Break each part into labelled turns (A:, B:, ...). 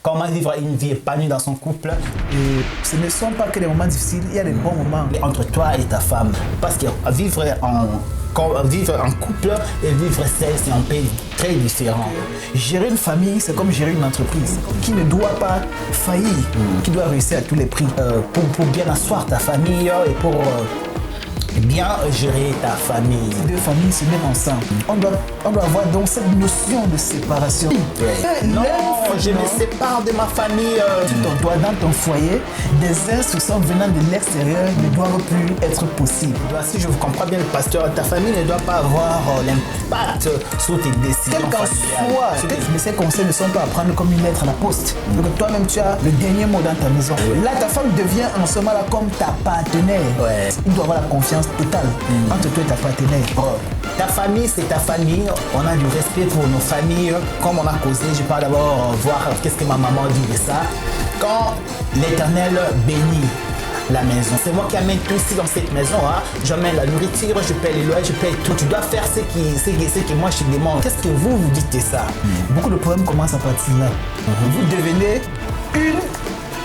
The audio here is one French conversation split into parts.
A: Comment vivre une vie épanouie dans son couple.
B: Et ce ne sont pas que des moments difficiles, il y a des bons moments.
A: Entre toi et ta femme. Parce que vivre en couple et vivre seul, c'est un pays très différent.
B: Gérer une famille, c'est comme gérer une entreprise qui ne doit pas faillir, qui doit réussir à tous les prix.
A: Pour bien asseoir ta famille et pour bien gérer ta famille.
B: Deux familles se mettent ensemble. On doit avoir donc cette notion de séparation.
A: Non, je me sépare de ma famille.
B: Dans ton foyer, des instructions venant de l'extérieur ne doivent plus être possibles.
A: Si je vous comprends bien, le pasteur, ta famille ne doit pas avoir l'impact sur tes décisions.
B: Quel qu'en soit, mais ces conseils ne sont pas à prendre comme une lettre à la poste. Donc toi-même, tu as le dernier mot dans ta maison. Là, ta femme devient en ce moment-là comme ta partenaire. Il doit avoir la confiance totale entre toi et ta partenaire.
A: Ta famille, c'est ta famille. On a du respect pour nos familles. Comme on a causé, je vais d'abord voir qu'est-ce que ma maman dit de ça. Quand l'Éternel bénit la maison, c'est moi qui amène tout ici dans cette maison. J'amène la nourriture, je paye les loyers, je paye tout. Tu dois faire ce que moi je te demande. Qu'est-ce que vous dites de ça?
B: Beaucoup de problèmes commencent à partir là. Vous devenez une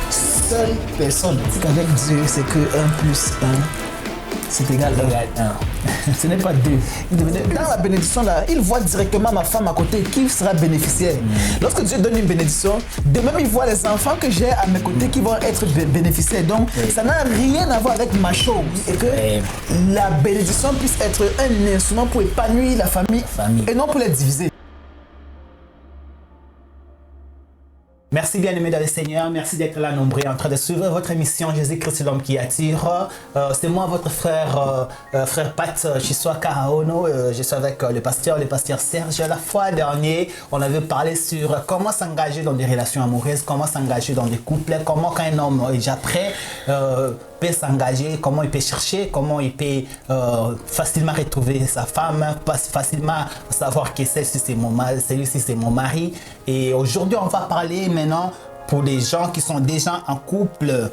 B: seule personne. Qu'avec Dieu, c'est que 1 plus 1. C'est égal à 1. Ce n'est pas 2. Dans la bénédiction, là, il voit directement ma femme à côté qui sera bénéficiaire. Lorsque Dieu donne une bénédiction, de même il voit les enfants que j'ai à mes côtés qui vont être bénéficiaires. Donc, ça n'a rien à voir avec ma chose. Et que la bénédiction puisse être un instrument pour épanouir la famille. Et non pour les diviser.
A: Merci bien-aimés dans le Seigneur, merci d'être là nombreux en train de suivre votre émission Jésus-Christ l'homme qui attire. C'est moi votre frère Pat Chiswa Karaono. Je suis avec le pasteur Serge. La fois dernière, on avait parlé sur comment s'engager dans des relations amoureuses, comment s'engager dans des couples, comment quand un homme est déjà prêt peut s'engager, comment il peut chercher, comment il peut facilement retrouver sa femme, facilement savoir que celui-ci c'est mon mari. Et aujourd'hui, on va parler maintenant pour les gens qui sont déjà en couple.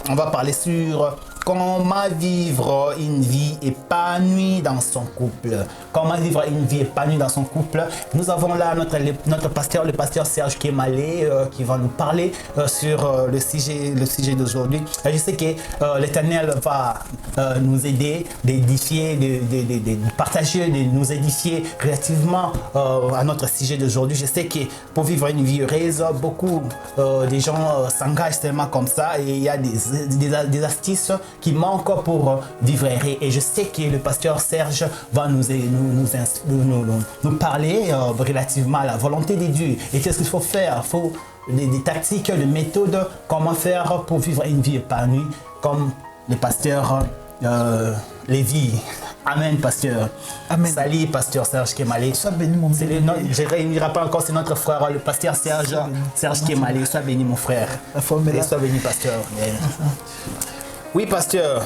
A: On va parler sur comment vivre une vie épanouie dans son couple. Comment vivre une vie épanouie dans son couple. Nous avons là notre pasteur, le pasteur Serge Kemalé, qui va nous parler sur le sujet d'aujourd'hui. Je sais que l'Éternel va nous aider, d'édifier, de partager, de nous édifier relativement à notre sujet d'aujourd'hui. Je sais que pour vivre une vie heureuse, beaucoup de gens s'engagent tellement comme ça et il y a des astuces qui manquent pour vivre heureux. Et je sais que le pasteur Serge va nous parler relativement à la volonté de Dieu. Et qu'est-ce qu'il faut faire? Il faut des tactiques, des méthodes, comment faire pour vivre une vie épanouie, comme le pasteur Lévi. Amen, pasteur.
B: Amen.
A: Salut, pasteur Serge Kemalé.
B: Sois béni, mon frère.
A: Je ne réunirai pas encore, c'est notre frère, le pasteur Serge Kemalé. Sois béni, mon frère. Et sois béni, pasteur. Oui, pasteur,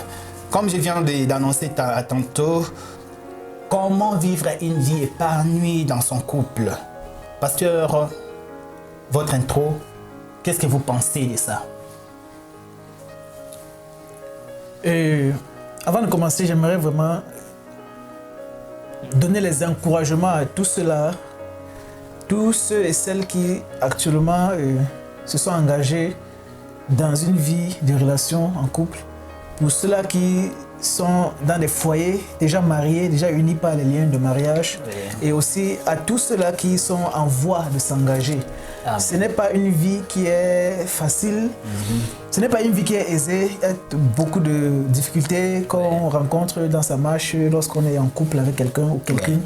A: comme je viens d'annoncer tantôt, comment vivre une vie épanouie dans son couple? Pasteur, votre intro, qu'est-ce que vous pensez de ça?
B: Avant de commencer, j'aimerais vraiment donner les encouragements à tous ceux et celles qui actuellement se sont engagés dans une vie de relation en couple. Pour ceux-là qui sont dans des foyers déjà mariés, déjà unis par les liens de mariage. Et aussi à tous ceux-là qui sont en voie de s'engager.
A: Amen.
B: Ce n'est pas une vie qui est facile. Ce n'est pas une vie qui est aisée. Il y a beaucoup de difficultés qu'on rencontre dans sa marche lorsqu'on est en couple avec quelqu'un ou quelqu'une.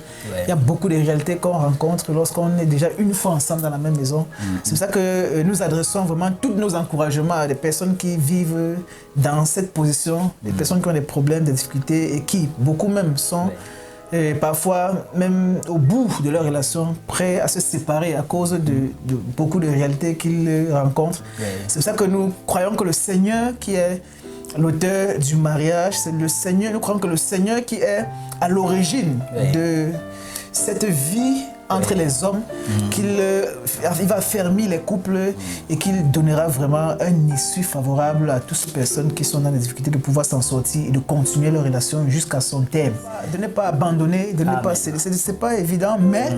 B: Il y a beaucoup de réalités qu'on rencontre lorsqu'on est déjà une fois ensemble dans la même maison. C'est pour ça que nous adressons vraiment tous nos encouragements à des personnes qui vivent dans cette position, des personnes qui ont des problèmes, des difficultés et qui, beaucoup même, sont parfois même au bout de leur relation, prêts à se séparer à cause de beaucoup de réalités qu'ils rencontrent. C'est pour ça que nous croyons que le Seigneur qui est l'auteur du mariage, c'est le Seigneur, nous croyons que le Seigneur qui est à l'origine de cette vie entre les hommes, qu'il va fermer les couples et qu'il donnera vraiment un issue favorable à toutes ces personnes qui sont dans des difficultés de pouvoir s'en sortir et de continuer leur relation jusqu'à son terme. De ne pas abandonner, de ne pas céder, c'est pas évident, mais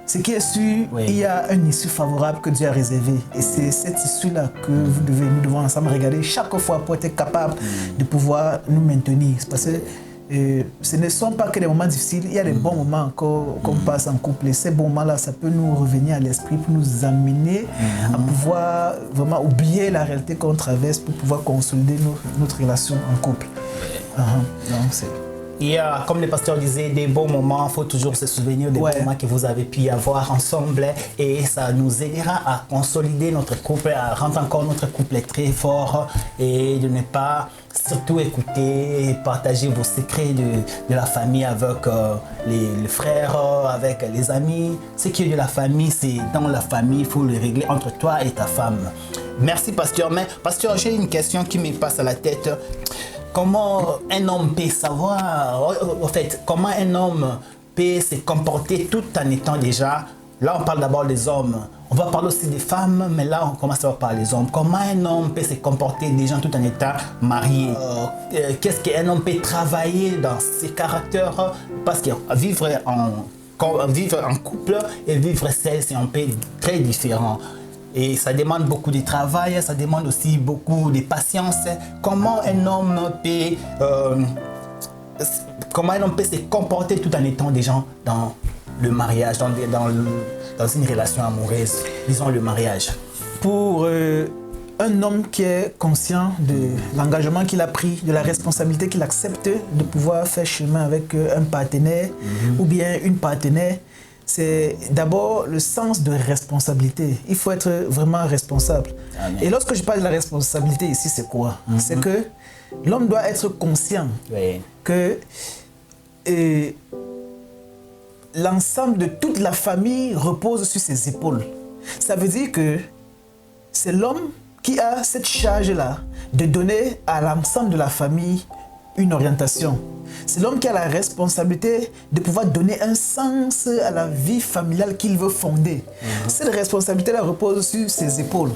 B: ce qui est sûr, il y a un issue favorable que Dieu a réservé. Et c'est cette issue-là que nous devons ensemble regarder chaque fois pour être capable de pouvoir nous maintenir. C'est parce que ce ne sont pas que des moments difficiles, il y a des bons moments encore qu'on passe en couple. Et ces bons moments-là, ça peut nous revenir à l'esprit pour nous amener à pouvoir vraiment oublier la réalité qu'on traverse pour pouvoir consolider notre relation en couple. Donc, c'est...
A: Il y a, comme le pasteur disait, des bons moments. Il faut toujours se souvenir des bons moments que vous avez pu avoir ensemble. Et ça nous aidera à consolider notre couple, à rendre encore notre couple très fort. Et de ne pas surtout écouter et partager vos secrets de la famille avec les frères, avec les amis. Ce qui est de la famille, c'est dans la famille. Il faut le régler entre toi et ta femme. Merci, pasteur. Mais, pasteur, j'ai une question qui me passe à la tête. Comment un homme peut savoir, en fait, comment un homme peut se comporter tout en étant déjà, là on parle d'abord des hommes, on va parler aussi des femmes, mais là on commence à parler des hommes. Comment un homme peut se comporter déjà tout en étant marié? Qu'est-ce qu'un homme peut travailler dans ses caractères? Parce que vivre en couple et vivre seul, c'est un peu très différent. Et ça demande beaucoup de travail, ça demande aussi beaucoup de patience. Comment un homme peut se comporter tout en étant déjà dans le mariage, dans une relation amoureuse, disons le mariage.
B: Pour un homme qui est conscient de l'engagement qu'il a pris, de la responsabilité qu'il accepte de pouvoir faire chemin avec un partenaire ou bien une partenaire, c'est d'abord le sens de responsabilité. Il faut être vraiment responsable. Amen. Et lorsque je parle de la responsabilité ici, c'est quoi? C'est que l'homme doit être conscient que l'ensemble de toute la famille repose sur ses épaules. Ça veut dire que c'est l'homme qui a cette charge-là de donner à l'ensemble de la famille une orientation. C'est l'homme qui a la responsabilité de pouvoir donner un sens à la vie familiale qu'il veut fonder. Cette responsabilité-là repose sur ses épaules.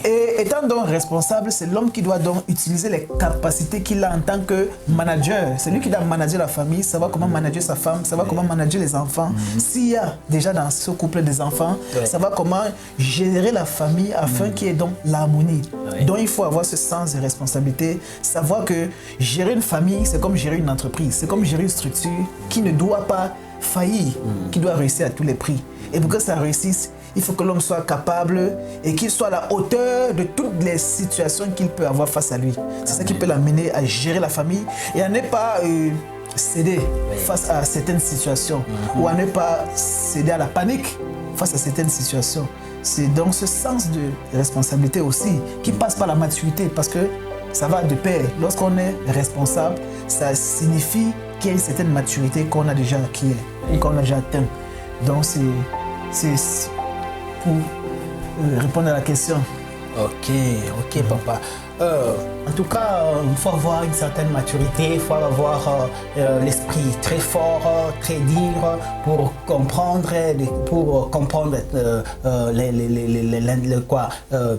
B: Et étant donc responsable, c'est l'homme qui doit donc utiliser les capacités qu'il a en tant que manager. C'est lui qui doit manager la famille, savoir comment manager sa femme, savoir comment manager les enfants. S'il y a déjà dans ce couple des enfants, savoir comment gérer la famille afin qu'il y ait donc l'harmonie. Donc il faut avoir ce sens de responsabilité, savoir que gérer une famille, c'est comme gérer une entreprise. C'est comme gérer une structure qui ne doit pas faillir, qui doit réussir à tous les prix. Et pour que ça réussisse, il faut que l'homme soit capable et qu'il soit à la hauteur de toutes les situations qu'il peut avoir face à lui. C'est ça qui peut l'amener à gérer la famille et à ne pas céder face à certaines situations ou à ne pas céder à la panique face à certaines situations. C'est donc ce sens de responsabilité aussi qui passe par la maturité parce que ça va de pair. Lorsqu'on est responsable, ça signifie qu'il y a une certaine maturité qu'on a déjà acquis et qu'on a déjà atteint. Donc c'est pour répondre à la question.
A: Ok, papa. En tout cas, il faut avoir une certaine maturité, il faut avoir l'esprit très fort, très dur pour comprendre,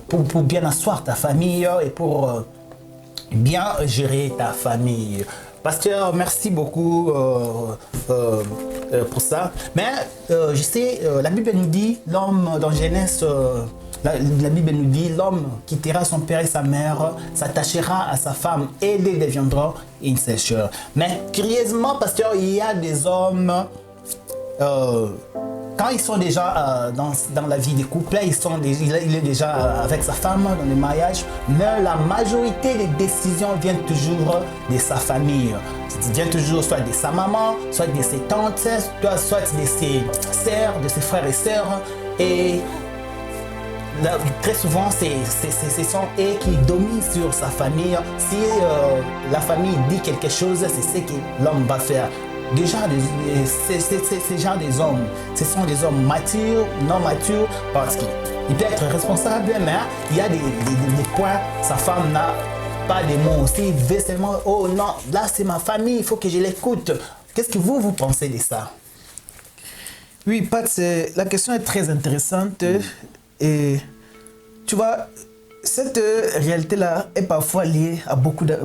A: pour bien asseoir ta famille et pour bien gérer ta famille. Pasteur, merci beaucoup pour ça. Mais je sais, la Bible nous dit, l'homme dans Genèse, la Bible nous dit, l'homme quittera son père et sa mère, s'attachera à sa femme et ils deviendront une seule chair. Mais curieusement, pasteur, il y a des hommes quand ils sont déjà dans la vie des couples, il est déjà avec sa femme dans le mariage, mais la majorité des décisions viennent toujours de sa famille. Viennent toujours soit de sa maman, soit de ses tantes, soit de ses sœurs, de ses frères et sœurs. Et là, très souvent, ce sont eux qui dominent sur sa famille. Si la famille dit quelque chose, c'est ce que l'homme va faire. Déjà, ces gens des hommes, ce sont des hommes matures, non matures, parce qu'il peut être responsable, mais il y a des points, sa femme n'a pas de mots. S'il veut seulement, oh non, là c'est ma famille, il faut que je l'écoute. Qu'est-ce que vous pensez de ça?
B: Oui, Pat, la question est très intéressante. Et tu vois, cette réalité-là est parfois liée à beaucoup de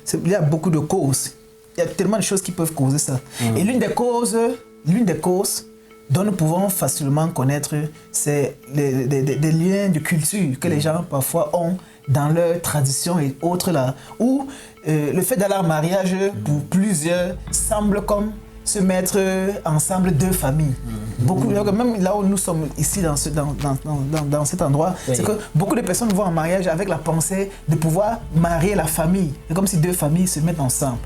B: c'est lié à beaucoup de causes. Il y a tellement de choses qui peuvent causer ça. Et l'une des causes dont nous pouvons facilement connaître, c'est des liens de culture que les gens parfois ont dans leur tradition et autres là, où le fait d'aller en mariage pour plusieurs semble comme se mettre ensemble deux familles. Beaucoup, même là où nous sommes ici dans cet endroit, c'est que beaucoup de personnes vont en mariage avec la pensée de pouvoir marier la famille. C'est comme si deux familles se mettent ensemble.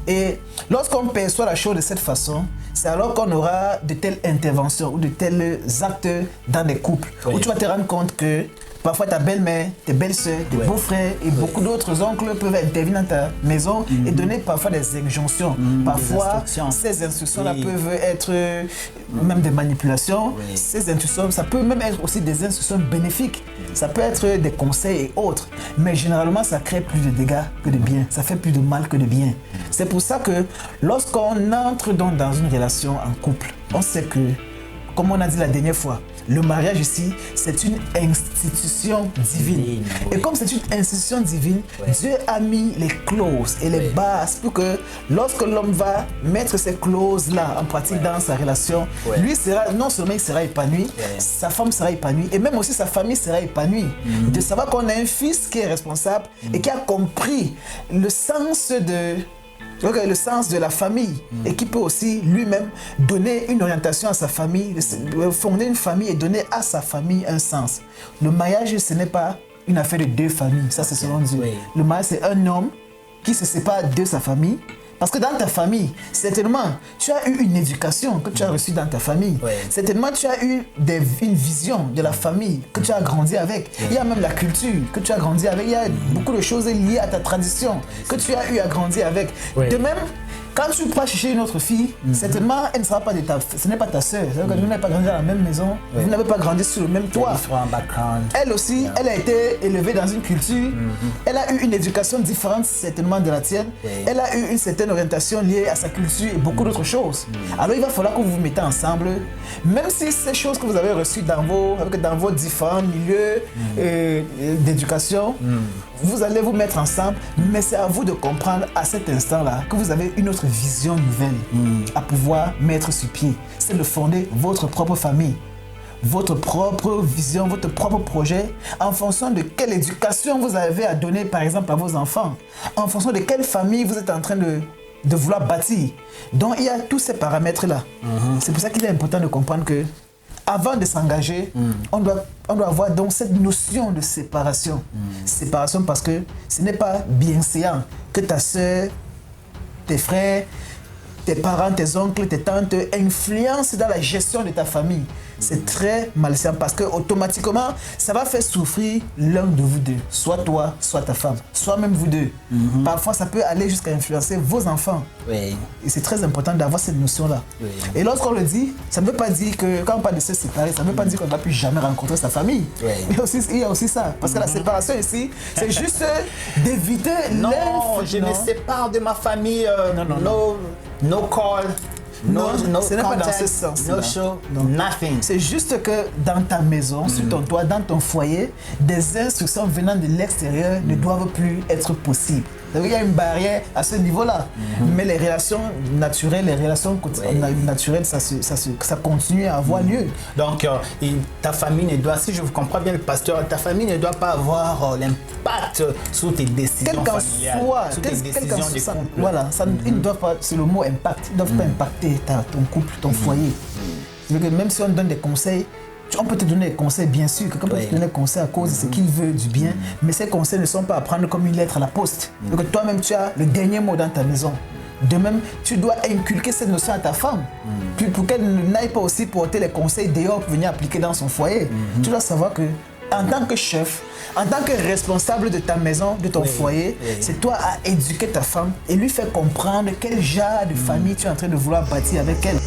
B: Et lorsqu'on perçoit la chose de cette façon, c'est alors qu'on aura de telles interventions ou de tels actes dans des couples où tu vas te rendre compte que parfois ta belle-mère, tes belles-sœurs, tes beaux-frères et beaucoup d'autres oncles peuvent intervenir dans ta maison et donner parfois des injonctions. Parfois, ces instructions-là peuvent être même des manipulations. Ces instructions, ça peut même être aussi des instructions bénéfiques. Ça peut être des conseils et autres. Mais généralement, ça crée plus de dégâts que de bien. Ça fait plus de mal que de bien. C'est pour ça que lorsqu'on entre donc dans une relation en couple, on sait que, comme on a dit la dernière fois, le mariage ici, c'est une institution divine. Et comme c'est une institution divine, Dieu a mis les clauses et les bases pour que lorsque l'homme va mettre ces clauses-là en pratique dans sa relation, lui sera, non seulement il sera épanoui, sa femme sera épanouie et même aussi sa famille sera épanouie. De savoir qu'on a un fils qui est responsable et qui a compris le sens de la famille et qui peut aussi lui-même donner une orientation à sa famille, fonder une famille et donner à sa famille un sens. Le mariage, ce n'est pas une affaire de deux familles, ça c'est selon Dieu. Le mariage, c'est un homme qui se sépare de sa famille. Parce que dans ta famille, certainement, tu as eu une éducation que tu as reçue dans ta famille. Certainement, tu as eu une vision de la famille que tu as grandi avec. Il y a même la culture que tu as grandi avec. Il y a beaucoup de choses liées à ta tradition que tu as eu à grandir avec. De même, quand tu vas chercher une autre fille, certainement, elle ne sera pas de ce n'est pas ta sœur. C'est-à-dire que vous n'avez pas grandi dans la même maison, vous n'avez pas grandi sur le même toit. Elle aussi, elle a été élevée dans une culture, elle a eu une éducation différente certainement de la tienne, elle a eu une certaine orientation liée à sa culture et beaucoup d'autres choses. Alors il va falloir que vous vous mettez ensemble, même si ces choses que vous avez reçues dans vos différents milieux d'éducation, vous allez vous mettre ensemble, mais c'est à vous de comprendre à cet instant-là que vous avez une autre vision nouvelle à pouvoir mettre sur pied. C'est de fonder votre propre famille, votre propre vision, votre propre projet en fonction de quelle éducation vous avez à donner par exemple à vos enfants, en fonction de quelle famille vous êtes en train de vouloir bâtir. Donc il y a tous ces paramètres-là. C'est pour ça qu'il est important de comprendre que avant de s'engager, on doit avoir donc cette notion de séparation. Séparation parce que ce n'est pas bienséant que ta soeur, tes frères, tes parents, tes oncles, tes tantes influencent dans la gestion de ta famille. C'est très malsain parce que automatiquement, ça va faire souffrir l'un de vous deux. Soit toi, soit ta femme, soit même vous deux. Parfois, ça peut aller jusqu'à influencer vos enfants. Et c'est très important d'avoir cette notion-là. Et lorsqu'on le dit, ça ne veut pas dire que quand on parle de se séparer, ça ne veut pas dire qu'on ne va plus jamais rencontrer sa famille. Il y a aussi ça. Parce que la séparation ici, c'est juste d'éviter
A: non, je me sépare de ma famille. No call. No,
B: ce n'est pas dans ce sens.
A: No show, nothing.
B: C'est juste que dans ta maison, sur ton toit, dans ton foyer, des instructions venant de l'extérieur ne doivent plus être possibles. Il y a une barrière à ce niveau-là. Mais les relations naturelles, naturelles, ça continue à avoir lieu.
A: Donc, ta famille ne doit, si je vous comprends bien le pasteur, ta famille ne doit pas avoir l'impact sur tes décisions familiales, sur tes décisions de couple.
B: Voilà, ils ne doivent pas, c'est le mot impact, ils ne doivent pas impacter ton couple, ton foyer. C'est-à-dire que même si on donne des conseils, on peut te donner des conseils, bien sûr. Quelqu'un peut te donner des conseils à cause de ce qu'il veut du bien, mais ces conseils ne sont pas à prendre comme une lettre à la poste. Donc toi-même, tu as le dernier mot dans ta maison. De même, tu dois inculquer cette notion à ta femme, pour qu'elle n'aille pas aussi porter les conseils dehors pour venir appliquer dans son foyer. Tu dois savoir que, en tant que chef, en tant que responsable de ta maison, de ton foyer, c'est toi à éduquer ta femme et lui faire comprendre quel genre de famille tu es en train de vouloir bâtir avec elle.